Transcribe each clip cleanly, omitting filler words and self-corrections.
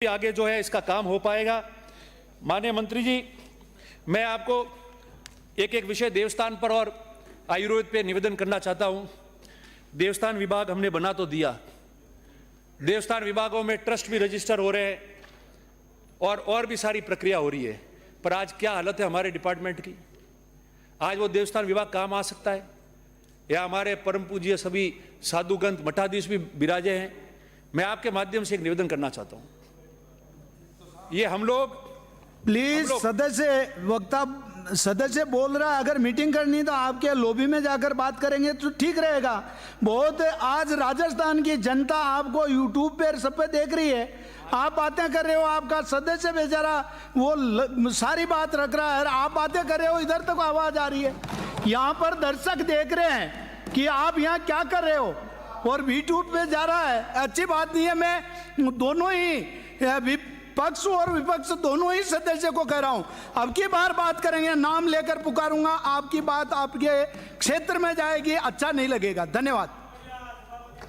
आगे जो है इसका काम हो पाएगा। माननीय मंत्री जी, मैं आपको एक एक विषय देवस्थान पर और आयुर्वेद पे निवेदन करना चाहता हूं। देवस्थान विभाग हमने बना तो दिया, देवस्थान विभागों में ट्रस्ट भी रजिस्टर हो रहे हैं और भी सारी प्रक्रिया हो रही है, पर आज क्या हालत है हमारे डिपार्टमेंट की। आज वो देवस्थान विभाग काम आ सकता है या हमारे परम पूज्य सभी साधुगंत मठाधीश भी विराजे हैं। मैं आपके माध्यम से एक निवेदन करना चाहता हूं। ये हम लोग प्लीज सदस्य बोल रहा है, अगर मीटिंग करनी तो आपके लॉबी में जाकर बात करेंगे तो ठीक रहेगा। बहुत आज राजस्थान की जनता आपको यूट्यूब पे सब पे देख रही है, आप बातें कर रहे हो, आपका सदस्य बेचारा वो सारी बात रख रहा है, आप बातें कर रहे हो, इधर तक आवाज आ रही है। यहाँ पर दर्शक देख रहे हैं कि आप यहाँ क्या कर रहे हो और यूट्यूब पे जा रहा है, अच्छी बात नहीं है। मैं दोनों ही पक्ष और विपक्ष दोनों ही सदस्य को कह रहा हूं, अब की बार बात करेंगे नाम लेकर पुकारूंगा, आपकी बात आपके क्षेत्र में जाएगी, अच्छा नहीं लगेगा। धन्यवाद।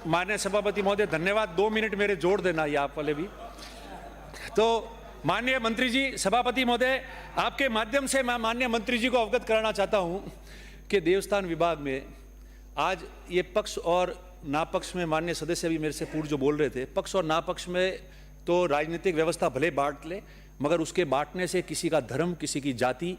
माननीय सभापति महोदय, धन्यवाद। 2 मिनट मेरे जोड़ देना, ये आप वाले भी। तो माननीय मंत्री जी, सभापति महोदय, आपके माध्यम से मैं माननीय मंत्री जी को अवगत कराना चाहता हूं कि देवस्थान विभाग में आज ये पक्ष और नापक्ष में, माननीय सदस्य भी मेरे से पूर्व जो बोल रहे थे, पक्ष और नापक्ष में तो राजनीतिक व्यवस्था भले बांट ले, मगर उसके बांटने से किसी का धर्म, किसी की जाति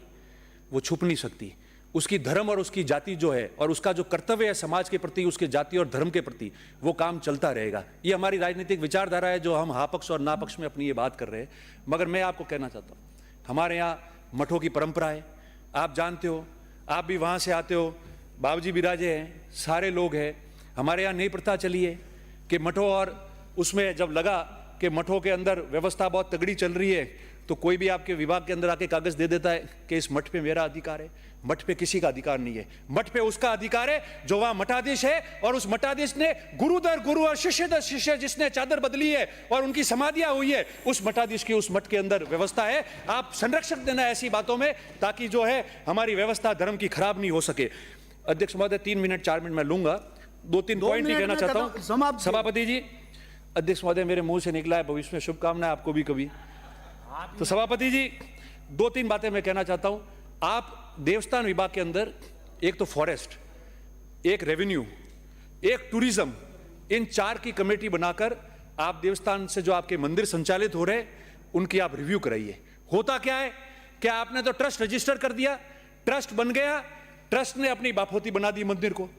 वो छुप नहीं सकती। उसकी धर्म और उसकी जाति जो है और उसका जो कर्तव्य है समाज के प्रति, उसके जाति और धर्म के प्रति, वो काम चलता रहेगा। ये हमारी राजनीतिक विचारधारा है जो हम हाँ पक्ष और ना पक्ष में अपनी ये बात कर रहे हैं। मगर मैं आपको कहना चाहता हूँ, हमारे यहाँ मठों की परंपरा है, आप जानते हो, आप भी वहाँ से आते हो, बाबूजी विराजे हैं, सारे लोग हैं। हमारे यहाँ नई प्रथा चली है कि मठों और उसमें जब लगा कि मठों के अंदर व्यवस्था बहुत तगड़ी चल रही है, तो कोई भी आपके विभाग के अंदर आके कागज दे देता है कि इस मठ पे मेरा अधिकार है। मठ पे किसी का अधिकार नहीं है, मठ पे उसका अधिकार है जो वहां मठाधीश है, और उस मठाधीश ने गुरु दर गुरु और शिष्य दर शिष्य जिसने चादर बदली है और उनकी समाधियां हुई है, उस मठाधीश की उस मठ के अंदर व्यवस्था है। आप संरक्षण देना ऐसी बातों में, ताकि जो है हमारी व्यवस्था धर्म की खराब नहीं हो सके। अध्यक्ष महोदय, 3 मिनट 4 मिनट मैं लूंगा, 2-3 पॉइंट ही कहना चाहता हूं। सभापति जी, अध्यक्ष महोदय, मेरे मुंह से निकला है, भविष्य में शुभकामनाएं आपको भी कभी। तो सभापति जी, 2-3 बातें मैं कहना चाहता हूं। आप देवस्थान विभाग के अंदर एक तो फॉरेस्ट, एक रेवेन्यू, एक टूरिज्म, इन 4 की कमेटी बनाकर आप देवस्थान से जो आपके मंदिर संचालित हो रहे उनकी आप रिव्यू कराइए। होता क्या है कि आपने तो ट्रस्ट रजिस्टर कर दिया, ट्रस्ट बन गया, ट्रस्ट ने अपनी बापहोती बना दी मंदिर को।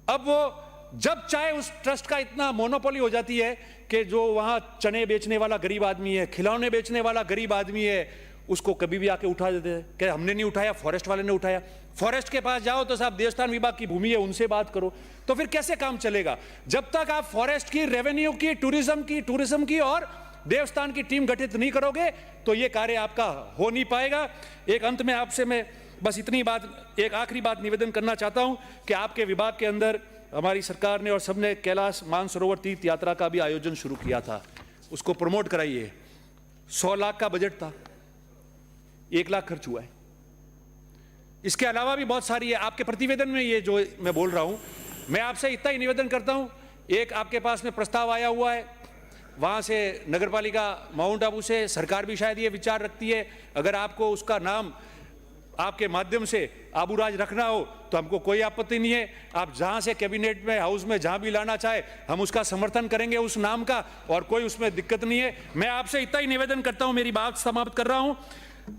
अब वो जब चाहे उस ट्रस्ट का इतना मोनोपोली हो जाती है कि जो वहां चने बेचने वाला गरीब आदमी है, खिलौने बेचने वाला गरीब आदमी है, उसको कभी भी आके उठा देते हैं कि हमने नहीं उठाया, फॉरेस्ट वाले ने उठाया। फॉरेस्ट के पास जाओ तो साहब देवस्थान विभाग की भूमि है, उनसे बात करो। तो फिर कैसे काम चलेगा जब तक आप फॉरेस्ट की, रेवेन्यू की, टूरिज्म की और देवस्थान की टीम गठित नहीं करोगे तो ये कार्य आपका हो नहीं पाएगा। एक अंत में आपसे मैं बस इतनी बात, एक आखिरी बात निवेदन करना चाहता हूं कि आपके विभाग के अंदर हमारी सरकार ने और सबने कैलाश मानसरोवर तीर्थ यात्रा का भी आयोजन शुरू किया था, उसको प्रमोट कराइए। 100 लाख का बजट था, 1 लाख खर्च हुआ है। इसके अलावा भी बहुत सारी है, आपके प्रतिवेदन में ये जो मैं बोल रहा हूं, मैं आपसे इतना ही निवेदन करता हूं। एक आपके पास में प्रस्ताव आया हुआ है, वहां से नगरपालिका माउंट आबू से, सरकार भी शायद ये विचार रखती है, अगर आपको उसका नाम आपके माध्यम से आबूराज रखना हो तो हमको कोई आपत्ति नहीं है। आप जहां से कैबिनेट में, हाउस में जहां भी लाना चाहे, हम उसका समर्थन करेंगे उस नाम का, और कोई उसमें दिक्कत नहीं है। मैं आपसे इतना ही निवेदन करता हूं, मेरी बात समाप्त कर रहा हूं,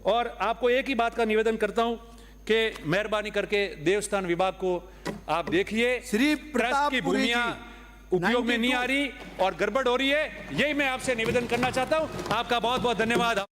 और आपको एक ही बात का निवेदन करता हूं कि मेहरबानी करके देवस्थान विभाग को आप देखिए, श्री ट्रस्ट की भूमियां उपयोग में नहीं आ रही और गड़बड़ हो रही है। यही मैं आपसे निवेदन करना चाहता हूं। आपका बहुत बहुत धन्यवाद।